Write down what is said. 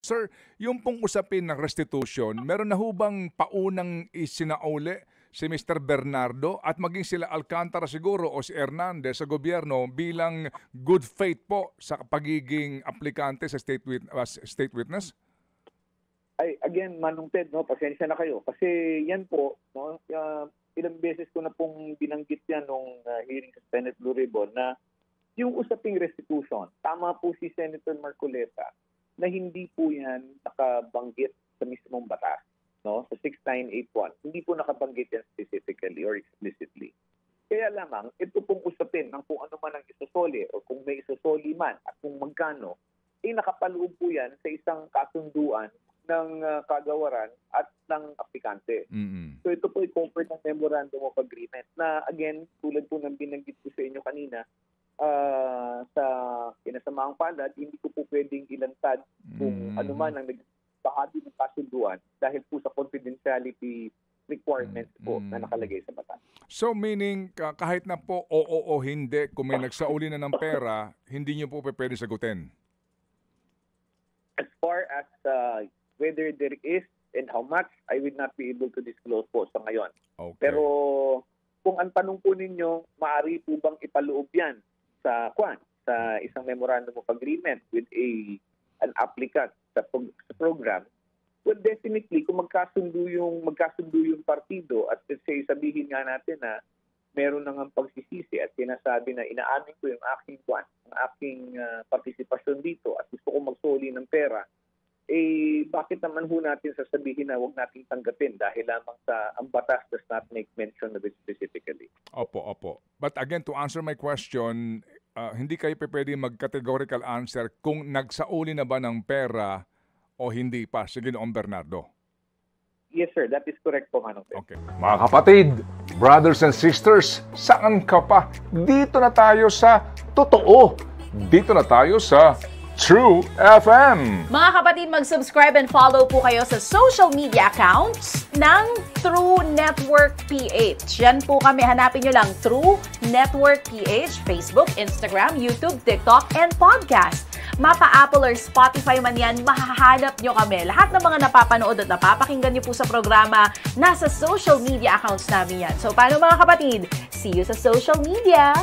Sir, yung pong usapin ng restitution, meron na hubang paunang isinauli si Mr. Bernardo at maging sila Alcantara siguro o si Hernandez sa gobyerno bilang good faith po sa pagiging aplikante sa state witness? Ay, again, Manong Ted, no, pasensya na kayo. Kasi yan po, no, ilang beses ko na pong binanggit yan nung hearing sa Senate Blue Ribbon na yung usaping restitution, tama po si Senator Marcoleta na hindi po yan nakabanggit sa mismong batas. No, sa 6981, hindi po nakabanggit yan specifically or explicitly. Kaya lamang, ito pong usapin ng kung ano man ang isusoli o kung may isusoli man at kung magkano, nakapaloob po yan sa isang kasunduan ng kagawaran at ng aplikante. So ito po i-cover ng Memorandum of Agreement na again, tulad po ng binanggit ko sa inyo kanina, sa pinasamaang palad, hindi ko po pwedeng ilantad kung ano man ang bahagi ng kasunduan dahil po sa confidentiality requirements po na nakalagay sa batas. So meaning kahit na po oo o hindi, kung may nagsauli na ng pera, hindi niyo po pwede sagutin? As far as whether there is and how much, I will not be able to disclose po sa ngayon. Okay. Pero kung ang tanong po ninyo, maaari po bang ipaloob yan sa isang memorandum of agreement with an applicant sa program, well, definitely, kung magkasundo yung partido at let's say, sabihin nga natin na meron nang pagsisisi at sinasabi na inaamin ko yung aking partisipasyon dito at gusto ko magsoli ng pera, bakit naman ho natin sasabihin na huwag natin tanggapin dahil lamang sa ang batas does not make mention of it specifically. Opo. But again, to answer my question, hindi kayo pwede mag-categorical answer kung nagsauli na ba ng pera o hindi pa. Sige, Noong Bernardo. Yes, sir. That is correct po, Manong. Okay. Mga kapatid, brothers and sisters, saan ka pa? Dito na tayo sa totoo. Dito na tayo sa True FM. Mga kapatid, mag-subscribe and follow po kayo sa social media accounts ng True Network PH. Yan po kami. Hanapin nyo lang True Network PH, Facebook, Instagram, YouTube, TikTok, and podcast. Mapa Apple or Spotify man yan, mahahanap nyo kami. Lahat ng mga napapanood at napapakinggan nyo po sa programa, nasa social media accounts namin yan. So, paano mga kapatid? See you sa social media!